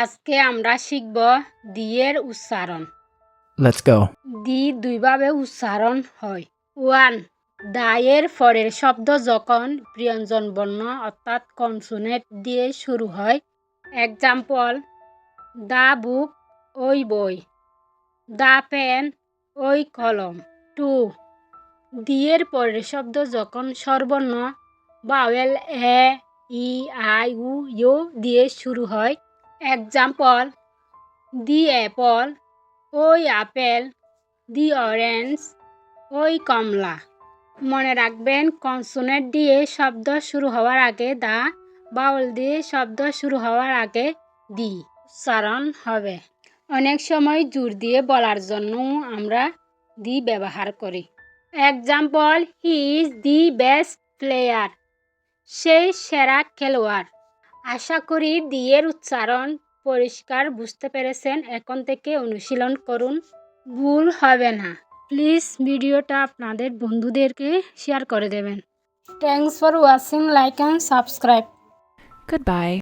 আজকে আমরা শিখব দিয়ের উচ্চারণ। Let's go. দি দুইভাবে উচ্চারণ হয়। 1. দায়ের পরের শব্দ যখন প্রিয়ঞ্জন বর্ণ অর্থাৎ কনসোনেন্ট দিয়ে শুরু হয়। এক্সাম্পল: দা বুক, ওই বই। দা পেন, ওই কলম। 2. দিয়ের পরের শব্দ যখন স্বরবর্ণ ভাওয়েল এ, ই, আই, উ, ইউ দিয়ে শুরু হয়। এক্সাম্পল: দি অ্যাপল, ওই আপেল। দি অরেঞ্জ, ওই কমলা। মনে রাখবেন, কনসোনেন্ট দিয়ে শব্দ শুরু হওয়ার আগে দা, ভাওয়েল দিয়ে শব্দ শুরু হওয়ার আগে দি উচ্চারণ হবে। অনেক সময় জোর দিয়ে বলার জন্য আমরা দি ব্যবহার করি। Example: he is the best player, সেই সেরা খেলোয়াড়। আশা করি দিয়ের উচ্চারণ পরিষ্কার বুঝতে পেরেছেন। এখন থেকে অনুশীলন করুন, ভুল হবে না। প্লিজ ভিডিওটা আপনাদের বন্ধুদেরকে শেয়ার করে দেবেন। Thanks for watching, like and subscribe. Goodbye.